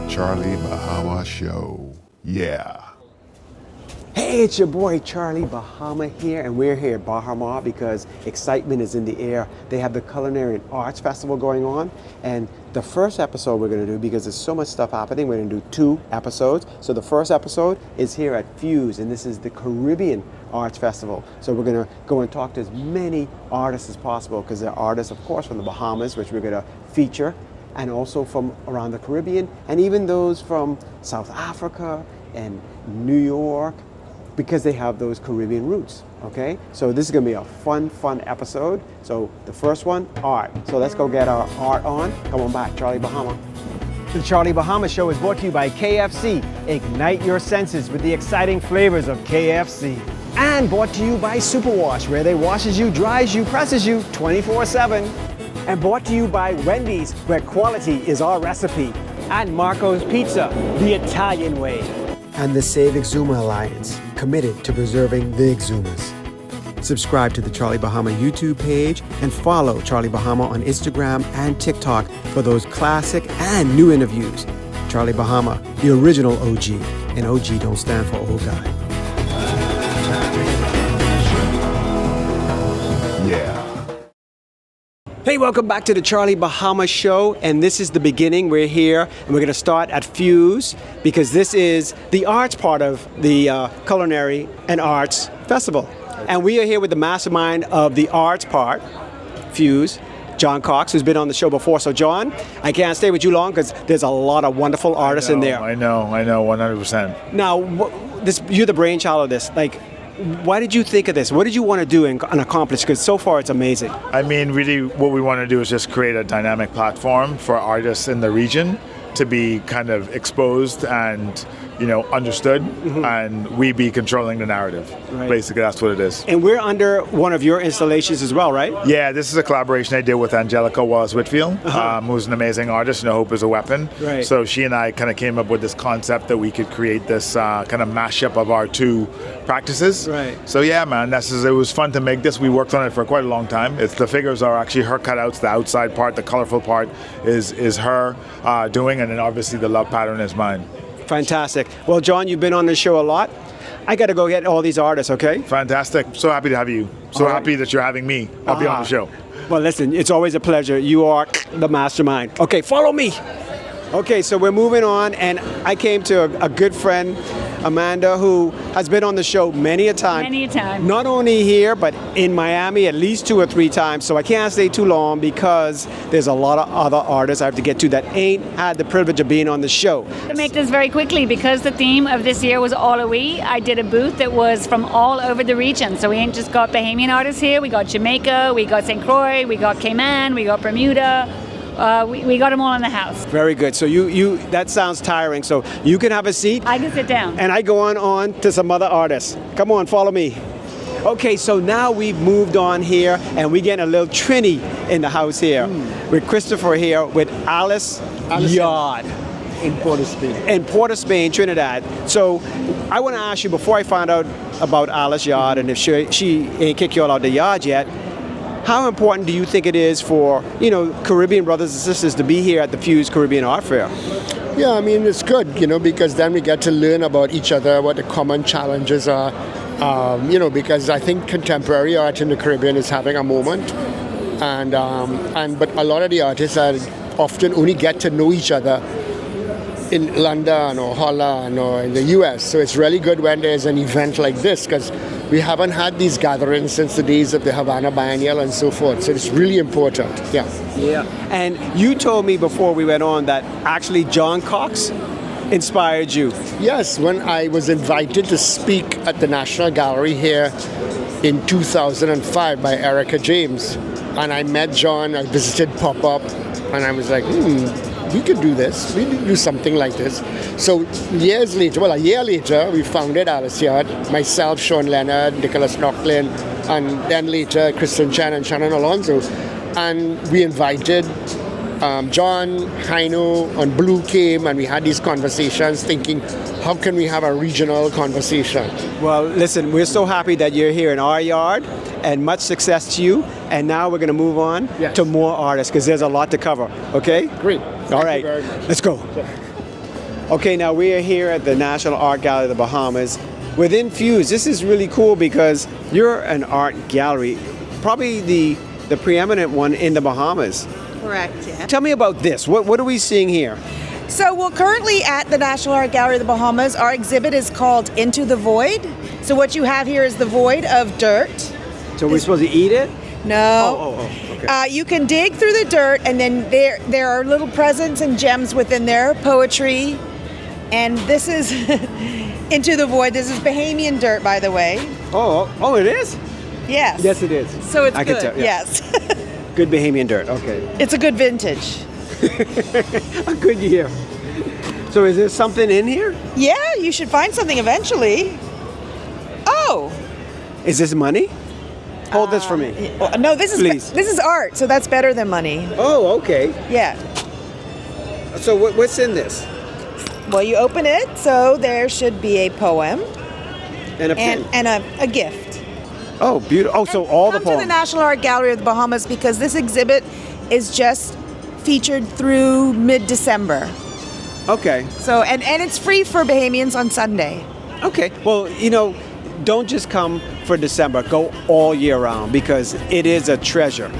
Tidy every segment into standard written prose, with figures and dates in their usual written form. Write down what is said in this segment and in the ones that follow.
Charlie Bahama Show. Yeah. Hey, it's your boy Charlie Bahama here, and we're here at BahaMar because excitement is in the air. They have the Culinary and Arts Festival going on, and the first episode we're going to do, because there's so much stuff happening, we're going to do 2 episodes. So the first episode is here at FUZE, and this is the Caribbean Arts Festival. So we're going to go and talk to as many artists as possible, because there are artists, of course, from the Bahamas, which we're going to feature, and also from around the Caribbean, and even those from South Africa and New York, because they have those Caribbean roots, okay? So this is gonna be a fun episode. So the first one, art. So let's go get our art on. Come on back, Charlie Bahama. The Charlie Bahama Show is brought to you by KFC. Ignite your senses with the exciting flavors of KFC. And brought to you by Superwash, where they washes you, dries you, presses you 24/7. And brought to you by Wendy's, where quality is our recipe. And Marco's Pizza, the Italian way. And the Save Exuma Alliance, committed to preserving the Exumas. Subscribe to the Charlie Bahama YouTube page and follow Charlie Bahama on Instagram and TikTok for those classic and new interviews. Charlie Bahama, the original OG, and OG don't stand for old guy. Yeah. Hey, welcome back to the Charlie Bahama Show, and this is the beginning. We're here, and we're going to start at FUZE, because this is the arts part of the Culinary and Arts Festival. And we are here with the mastermind of the arts part, FUZE, John Cox, who's been on the show before. So John, I can't stay with you long, because there's a lot of wonderful artists in there. I know, 100%. Now, you're the brainchild of this. Like, why did you think of this? What did you want to do and accomplish? Because so far it's amazing. I mean, really what we want to do is just create a dynamic platform for artists in the region to be kind of exposed and, understood, and we be controlling the narrative. Right. Basically, that's what it is. And we're under one of your installations as well, right? Yeah, this is a collaboration I did with Angelica Wallace-Whitfield, who's an amazing artist. No Hope is a Weapon. Right. So she and I kind of came up with this concept that we could create this kind of mashup of our 2 practices. Right. So yeah, man, it was fun to make this. We worked on it for quite a long time. The figures are actually her cutouts. The outside part, the colorful part, is her doing, and then obviously the love pattern is mine. Fantastic. Well, John, you've been on the show a lot. I got to go get all these artists, okay? Fantastic. So happy to have you. So happy that you're having me. I'll be on the show. Well, listen, it's always a pleasure. You are the mastermind. Okay, follow me. Okay, so we're moving on, and I came to a good friend, Amanda, who has been on the show many a time. Many a time. Not only here, but in Miami at least 2 or 3 times. So I can't stay too long because there's a lot of other artists I have to get to that ain't had the privilege of being on the show. To make this very quickly, because the theme of this year was All a We, I did a booth that was from all over the region. So we ain't just got Bahamian artists here. We got Jamaica, we got St. Croix, we got Cayman, we got Bermuda. We got them all in the house. Very good. So you that sounds tiring. So you can have a seat. I can sit down. And I go on to some other artists. Come on, follow me. Okay, so now we've moved on here, and we get a little Trini in the house here. With Christopher here, with Alice Yard. In Port of Spain. In Port of Spain, Trinidad. So I want to ask you, before I find out about Alice Yard, and if she ain't kicked you all out the yard yet, how important do you think it is for, Caribbean brothers and sisters to be here at the FUZE Caribbean Art Fair? Yeah, I mean, it's good, because then we get to learn about each other, what the common challenges are, because I think contemporary art in the Caribbean is having a moment. But a lot of the artists often only get to know each other in London or Holland or in the US. So it's really good when there's an event like this, because we haven't had these gatherings since the days of the Havana Biennial and so forth. So it's really important. Yeah. And you told me before we went on that actually John Cox inspired you. Yes, when I was invited to speak at the National Gallery here in 2005 by Erica James. And I met John, I visited Pop-Up, and I was like, we could do this. We could do something like this. So a year later, we founded Alice Yard. Myself, Sean Leonard, Nicholas Knocklin, and then later Kristen Chen and Shannon Alonso. And we invited John, Heino, and Blue came, and we had these conversations thinking, how can we have a regional conversation? Well, listen, we're so happy that you're here in our yard, and much success to you. And now we're going to move on to more artists, because there's a lot to cover. Okay? Great. All right. Let's go. Okay, now we are here at the National Art Gallery of the Bahamas. Within FUZE, this is really cool because you're an art gallery, probably the preeminent one in the Bahamas. Correct, yeah. Tell me about this. What are we seeing here? So, well, currently at the National Art Gallery of the Bahamas, our exhibit is called Into the Void. So what you have here is the void of dirt. So we're supposed to eat it? No. Okay. You can dig through the dirt, and then there are little presents and gems within there, poetry. And this is Into the Void. This is Bahamian dirt, by the way. Oh, it is? Yes. Yes, it is. So it's I good. can tell, yeah. Yes. Good Bahamian dirt, okay. It's a good vintage. A good year. So is there something in here? Yeah, you should find something eventually. Oh. Is this money? Hold this for me. No, this Please. is art, so that's better than money. Oh, okay. Yeah. So what's in this? Well, you open it, so there should be a poem And a pen. and a gift. Oh, beautiful. Oh, so all the Come to the poems. National Art Gallery of the Bahamas because this exhibit is just featured through mid-December. Okay. So and it's free for Bahamians on Sunday. Okay. Well, don't just come for December. Go all year round because it is a treasure.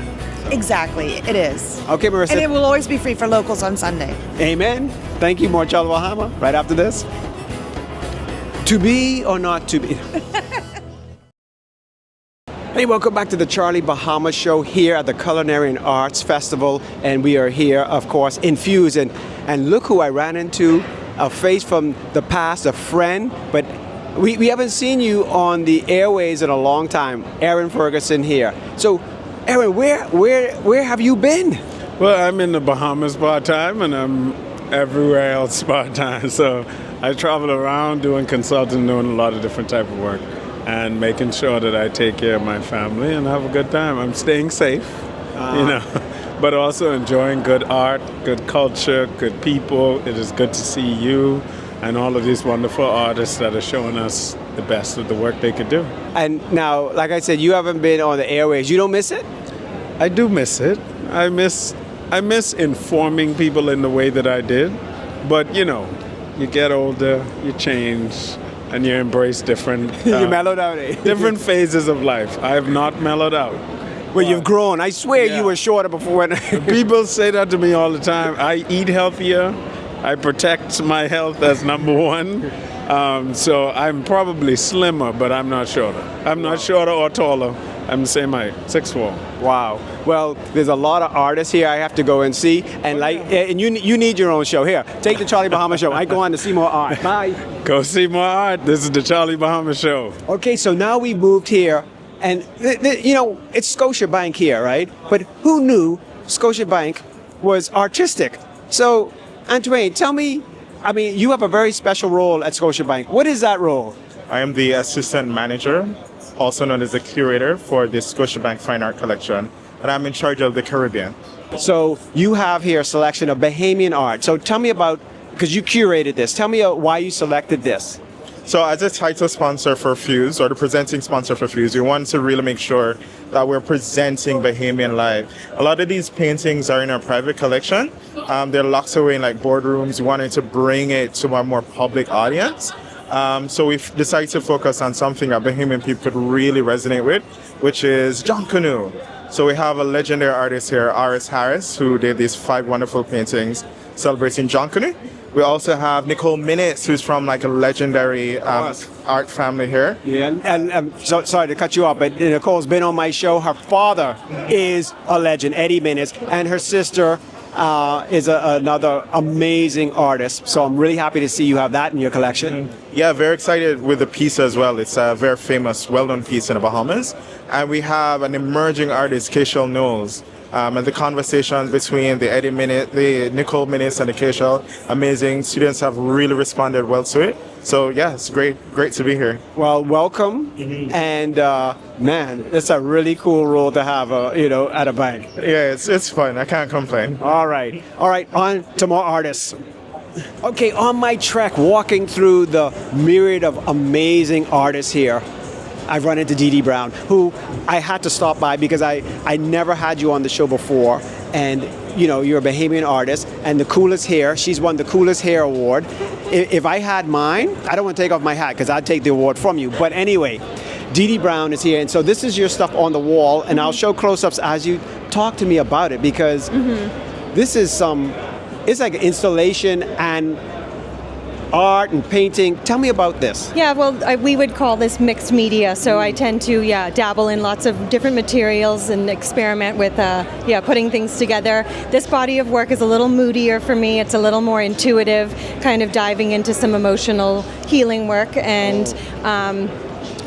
Exactly, it is. Okay, Marissa. And it will always be free for locals on Sunday. Amen. Thank you, more Charlie Bahama. Right after this. To be or not to be? Hey, welcome back to the Charlie Bahama Show here at the Culinary and Arts Festival. And we are here, of course, in FUZE. And look who I ran into, a face from the past, a friend. But we haven't seen you on the airways in a long time. Aaron Ferguson here. So, Aaron, where have you been? Well, I'm in the Bahamas part-time, and I'm everywhere else part-time. So I travel around doing consulting, doing a lot of different type of work, and making sure that I take care of my family and have a good time. I'm staying safe, but also enjoying good art, good culture, good people. It is good to see you and all of these wonderful artists that are showing us the best of the work they could do. And now, like I said, you haven't been on the airways. You don't miss it? I do miss it. I miss informing people in the way that I did. But you get older, you change, and you embrace different You mellowed out, eh? different phases of life. I have not mellowed out. Well, you've grown. I swear Yeah. you were shorter before. People say that to me all the time. I eat healthier. I protect my health as number one. So I'm probably slimmer, but I'm not shorter. I'm not shorter or taller. I'm the same height, 6'4". Wow. Well, there's a lot of artists here I have to go and see. And and you need your own show. Here, take the Charlie Bahama Show. I go on to see more art. Bye. Go see more art. This is the Charlie Bahama Show. Okay, so now we moved here. And, it's Scotiabank here, right? But who knew Scotiabank was artistic? So, Antoine, tell me, you have a very special role at Scotiabank. What is that role? I am the assistant manager, also known as the curator for the Scotiabank Fine Art Collection, and I'm in charge of the Caribbean. So you have here a selection of Bahamian art. So tell me about, because you curated this, tell me why you selected this. So as a title sponsor for FUZE, or the presenting sponsor for FUZE, we want to really make sure that we're presenting Bahamian life. A lot of these paintings are in our private collection. They're locked away in boardrooms. We wanted to bring it to a more public audience. So we've decided to focus on something that Bahamian people could really resonate with, which is John Canoe. So we have a legendary artist here, R.S. Harris, who did these 5 wonderful paintings celebrating John Canoe. We also have Nicole Minutes, who's from a legendary art family here. Yeah, and so, sorry to cut you off, but Nicole's been on my show. Her father is a legend, Eddie Minutes, and her sister is another amazing artist. So I'm really happy to see you have that in your collection. Yeah, very excited with the piece as well. It's a very famous, well-known piece in the Bahamas. And we have an emerging artist, Keishel Knowles. And the conversation between the Nicole Minutes and the Keishel, amazing. Students have really responded well to it. So yeah, it's great to be here. Well, welcome. And man, it's a really cool role to have, at a bank. Yeah, it's fun. I can't complain. All right, on to more artists. Okay, on my trek, walking through the myriad of amazing artists here, I've run into Dee Dee Brown, who I had to stop by because I never had you on the show before. And, you're a Bahamian artist and the coolest hair. She's won the coolest hair award. if I had mine, I don't want to take off my hat because I'd take the award from you. But anyway, Dee Dee Brown is here, and so this is your stuff on the wall, and I'll show close-ups as you talk to me about it, because this is it's like an installation and art and painting. Tell me about this. Yeah, well, we would call this mixed media. So I tend to, dabble in lots of different materials and experiment with, putting things together. This body of work is a little moodier for me. It's a little more intuitive, kind of diving into some emotional healing work, and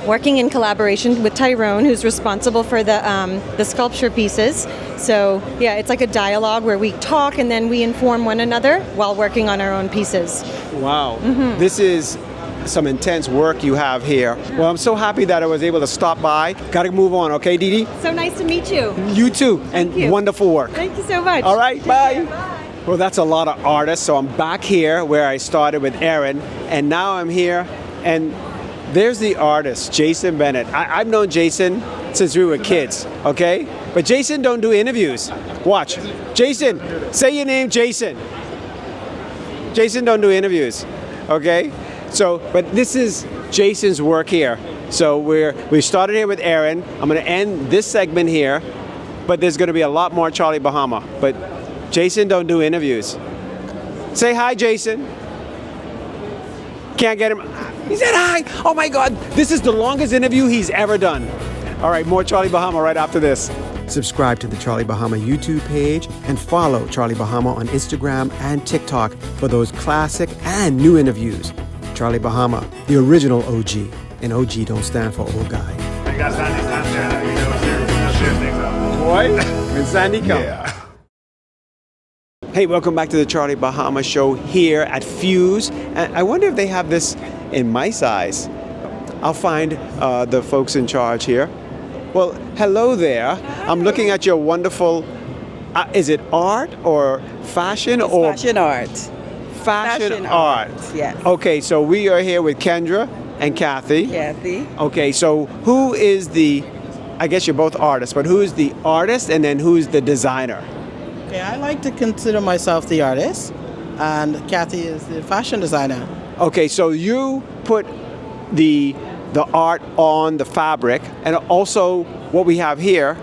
working in collaboration with Tyrone, who's responsible for the sculpture pieces. So yeah, it's like a dialogue where we talk and then we inform one another while working on our own pieces. Wow. This is some intense work you have here. Well, I'm so happy that I was able to stop by. Got to move on, okay, Dee Dee? So nice to meet you. You too, and you. wonderful work. Thank you so much. All right, Take bye. care. Bye. Well, that's a lot of artists. So I'm back here where I started with Aaron, and now I'm here, and there's the artist, Jason Bennett. I've known Jason since we were kids, okay? But Jason don't do interviews. Watch. Jason, say your name, Jason. Jason don't do interviews, okay? So, but this is Jason's work here. So we started here with Aaron. I'm gonna end this segment here, but there's gonna be a lot more Charlie Bahama. But Jason don't do interviews. Say hi, Jason. Can't get him. He said hi. Oh my God, this is the longest interview he's ever done. All right, more Charlie Bahama right after this. Subscribe to the Charlie Bahama YouTube page and follow Charlie Bahama on Instagram and TikTok for those classic and new interviews. Charlie Bahama, the original OG. And OG don't stand for old guy. You got Sandy's hands there. You know, share things up. Boy, when Sandy comes. Yeah. Hey, welcome back to the Charlie Bahama Show here at FUZE. And I wonder if they have this in my size. I'll find the folks in charge here. Well, hello there. I'm looking at your wonderful, is it art or fashion? It's or fashion art. Fashion art. Yes. Okay, so we are here with Kendra and Kathy. Kathy. Okay, so who is the, I guess you're both artists, but who is the artist and then who's the designer? Okay, I like to consider myself the artist, and Kathy is the fashion designer. Okay, so you put the art on the fabric, and also what we have here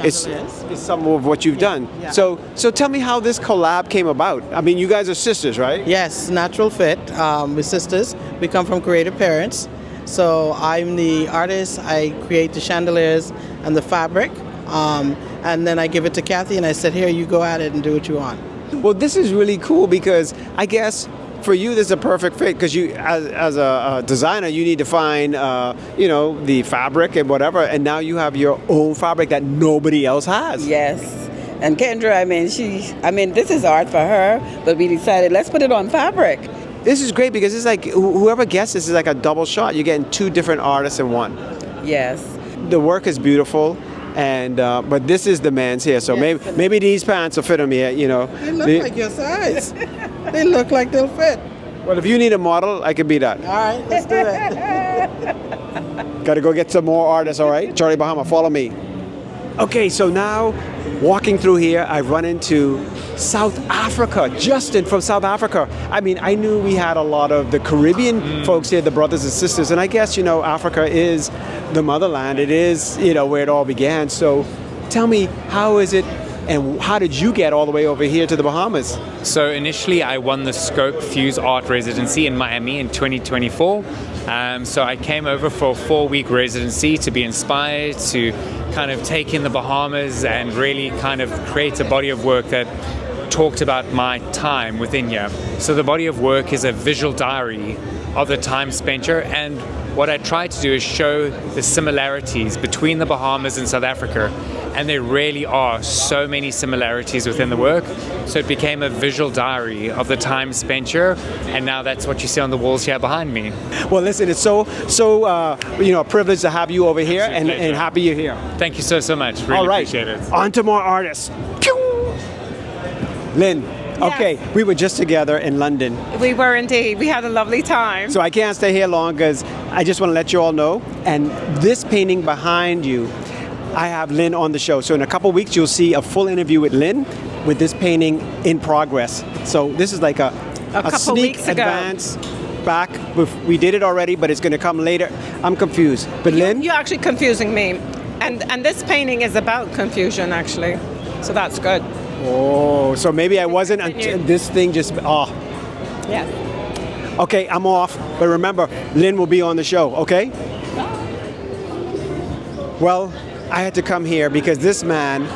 is some of what you've done. Yeah. So tell me how this collab came about. I mean, you guys are sisters, right? Yes, natural fit. We're sisters. We come from creative parents. So I'm the artist. I create the chandeliers and the fabric, and then I give it to Kathy, and I said, "Here, you go at it and do what you want." Well, this is really cool because I guess for you, this is a perfect fit because you, as a designer, you need to find, the fabric and whatever, and now you have your own fabric that nobody else has. Yes. And Kendra, this is art for her, but we decided let's put it on fabric. This is great because it's like whoever gets this is like a double shot. You're getting two different artists in one. Yes. The work is beautiful. And but this is the man's here, so Yes. maybe these pants will fit him here. They look like your size. They look like they'll fit. Well, if you need a model, I can be that. All right, let's do it. Got to go get some more artists. All right, Charlie Bahama, follow me. Okay, so now walking through here, I run into South Africa. Justin from South Africa. I mean, I knew we had a lot of the Caribbean folks here, the brothers and sisters, and I guess Africa is the motherland. It is where it all began. So, tell me, how is it, and how did you get all the way over here to the Bahamas? So initially, I won the Scope FUZE Art Residency in Miami in 2024. So I came over for a 4-week residency to be inspired, to kind of take in the Bahamas and really kind of create a body of work that talked about my time within here. So the body of work is a visual diary of the time spent here, and what I try to do is show the similarities between the Bahamas and South Africa, and there really are so many similarities within the work. So it became a visual diary of the time spent here, and now that's what you see on the walls here behind me. Well, listen, it's so a privilege to have you over here, and happy you're here. Thank you so much. Really All right, appreciate it. on to more artists. Pew! Lynn. Okay, we were just together in London. We were indeed. We had a lovely time. So I can't stay here long because I just want to let you all know. And this painting behind you, I have Lynn on the show. So in a couple weeks, you'll see a full interview with Lynn with this painting in progress. So this is like a couple sneak weeks ago. advance back. We did it already, but it's going to come later. I'm confused. But Lynn? You're actually confusing me. And this painting is about confusion, actually. So that's good. Oh, so maybe I wasn't until this thing just, Yeah. Okay, I'm off. But remember, Lynn will be on the show, okay? Well, I had to come here because this man,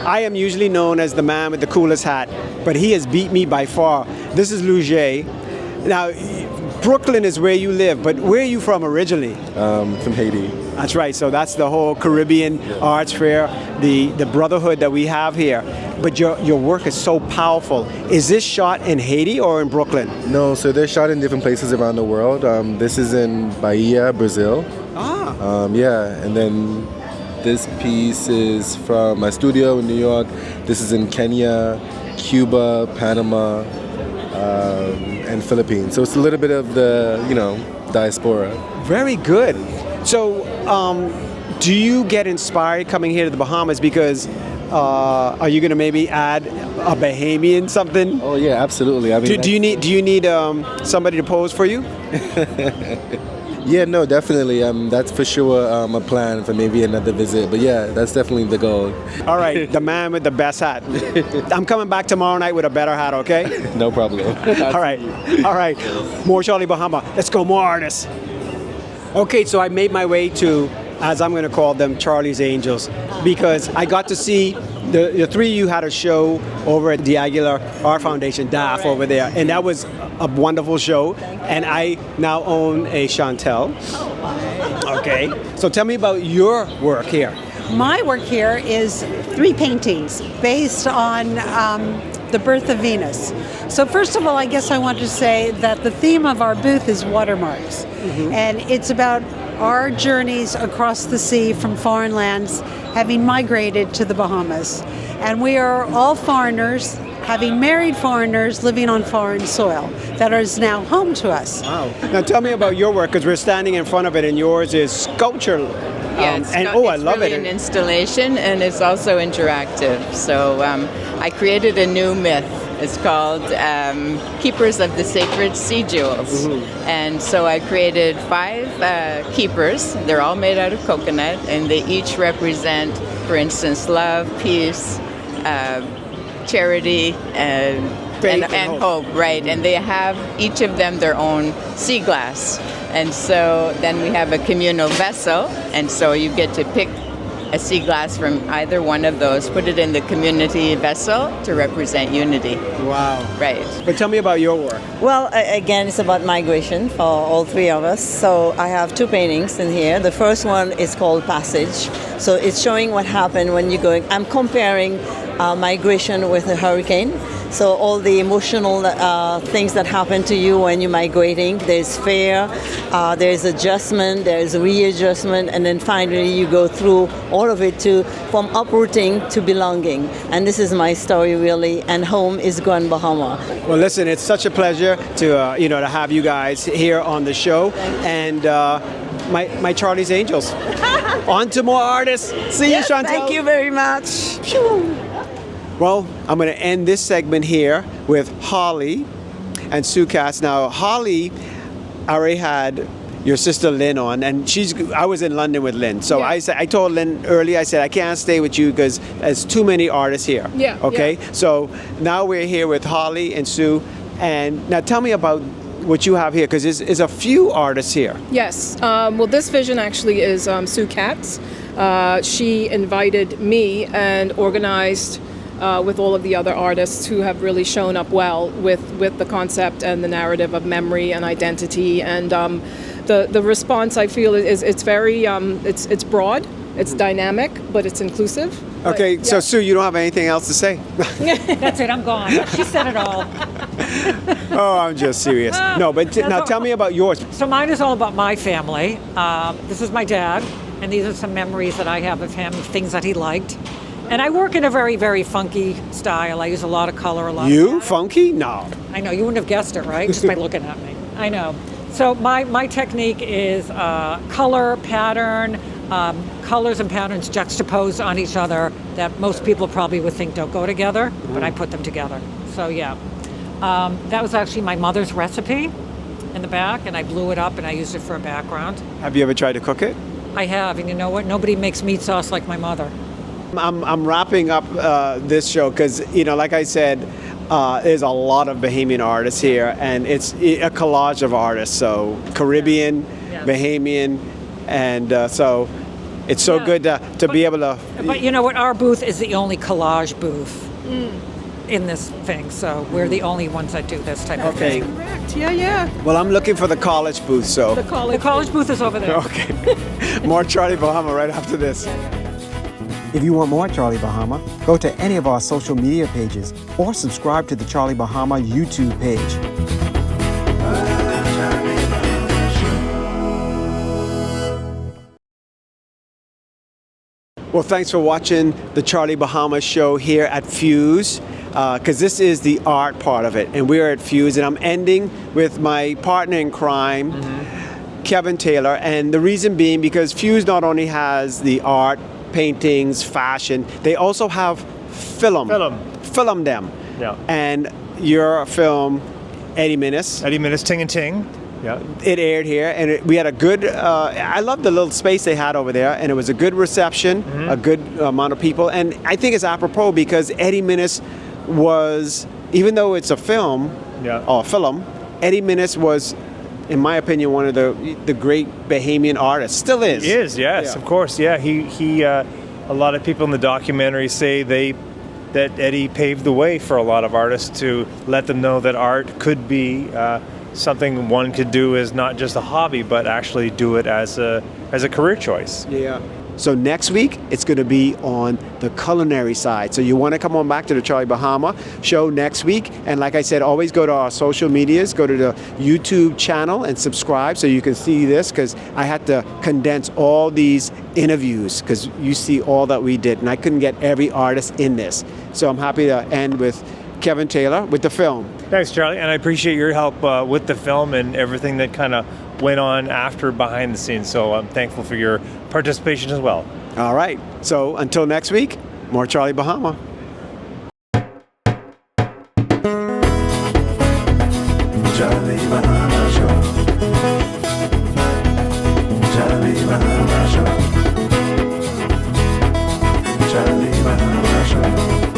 I am usually known as the man with the coolest hat, but he has beat me by far. This is Luger. Now, Brooklyn is where you live, but where are you from originally? From Haiti. That's right. So that's the whole Caribbean arts fair, the brotherhood that we have here. But your work is so powerful. Is this shot in Haiti or in Brooklyn? No, so they're shot in different places around the world. This is in Bahia, Brazil. Yeah, and then this piece is from my studio in New York. This is in Kenya, Cuba, Panama, and Philippines. So it's a little bit of the, diaspora. Very good. So, do you get inspired coming here to the Bahamas because are you going to maybe add a Bahamian something? Oh yeah, absolutely. I mean, do you need somebody to pose for you? Yeah, no, definitely. That's for sure a plan for maybe another visit. But yeah, that's definitely the goal. All right, the man with the best hat. I'm coming back tomorrow night with a better hat, okay? No problem. All right. More Charlie Bahama. Let's go, more artists. Okay, so I made my way to, as I'm going to call them, Charlie's Angels, because I got to see the three of you had a show over at the Aguilar Art Foundation, DAF, over there, and that was a wonderful show. And I now own a Chantel. Okay, so tell me about your work here. My work here is 3 paintings based on the birth of Venus. So first of all, I guess I want to say that the theme of our booth is watermarks. And it's about our journeys across the sea from foreign lands, having migrated to the Bahamas. And we are all foreigners, having married foreigners living on foreign soil that is now home to us. Wow. Now tell me about your work, because we're standing in front of it, and yours is sculpture. I love it. It's an installation, and it's also interactive. So I created a new myth. It's called Keepers of the Sacred Sea Jewels. And so I created 5 keepers. They're all made out of coconut, and they each represent, for instance, love, peace, charity, and hope, right? And they have each of them their own sea glass. And so then we have a communal vessel, and so you get to pick a sea glass from either one of those, put it in the community vessel to represent unity. Wow. Right. But tell me about your work. Well, again, it's about migration for all 3 of us. So I have 2 paintings in here. The first one is called Passage. So it's showing what happened when you're going. I'm comparing migration with a hurricane. So all the emotional things that happen to you when you're migrating, there's fear, there's adjustment, there's readjustment, and then finally you go through all of it from uprooting to belonging. And this is my story really, and home is Grand Bahama. Well, listen, it's such a pleasure to to have you guys here on the show, and my Charlie's Angels. On to more artists. See you, Chantel. Thank you very much. Well, I'm going to end this segment here with Holly and Sue Cass. Now, Holly, I already had your sister Lynn on, and I was in London with Lynn. So I told Lynn early, I said, I can't stay with you because there's too many artists here. Yeah. Okay? Yeah. So now we're here with Holly and Sue. And now tell me about what you have here, because there's a few artists here. Yes. Well, this vision actually is Sue Katz. She invited me and organized with all of the other artists who have really shown up well with the concept and the narrative of memory and identity. And the response, I feel, is it's very it's broad, it's dynamic, but it's inclusive. Okay, so Sue, you don't have anything else to say? That's it, I'm gone. She said it all. Oh, I'm just serious. No, but now tell me about yours. So mine is all about my family. This is my dad, and these are some memories that I have of him, things that he liked. And I work in a very, very funky style. I use a lot of color, a lot You? of Funky? No. I know, you wouldn't have guessed it, right? Just by looking at me. I know. So my technique is color, pattern, colors and patterns juxtaposed on each other that most people probably would think don't go together, but I put them together. So yeah. That was actually my mother's recipe in the back, and I blew it up and I used it for a background. Have you ever tried to cook it? I have, and you know what? Nobody makes meat sauce like my mother. I'm wrapping up this show because, like I said, there's a lot of Bahamian artists here, and it's a collage of artists. So Caribbean, Bahamian, and so it's so good to be able to. But you know what? Our booth is the only collage booth in this thing, so we're the only ones that do this type of thing. Correct. Yeah. Well, I'm looking for the college booth, so. The college booth is over there. Okay. More Charlie Bahama right after this. If you want more Charlie Bahama, go to any of our social media pages or subscribe to the Charlie Bahama YouTube page. Well, thanks for watching the Charlie Bahama show here at FUZE, because this is the art part of it, and we're at FUZE, and I'm ending with my partner in crime, Kevin Taylor, and the reason being because FUZE not only has the art, paintings, fashion, they also have film them. Yeah. And your film, Eddie Minnis, Ting and Ting. Yeah. It aired here, and we had a good. I love the little space they had over there, and it was a good reception, a good amount of people, and I think it's apropos because Eddie Minnis was, even though it's a film, Eddie Minnis was, in my opinion, one of the great Bahamian artists. Still is. He is, yes, of course. Yeah, he. A lot of people in the documentary say that Eddie paved the way for a lot of artists to let them know that art could be something one could do as not just a hobby, but actually do it as a career choice. Yeah. So next week, it's going to be on the culinary side. So you want to come on back to the Charlie Bahama show next week. And like I said, always go to our social medias, go to the YouTube channel and subscribe so you can see this, because I had to condense all these interviews because you see all that we did. And I couldn't get every artist in this. So I'm happy to end with Kevin Taylor with the film. Thanks, Charlie. And I appreciate your help with the film and everything that kind of went on after behind the scenes. So I'm thankful for your participation as well. All right. So until next week, more Charlie Bahama. Charlie Bahama Show. Charlie Bahama Show. Charlie Bahama Show.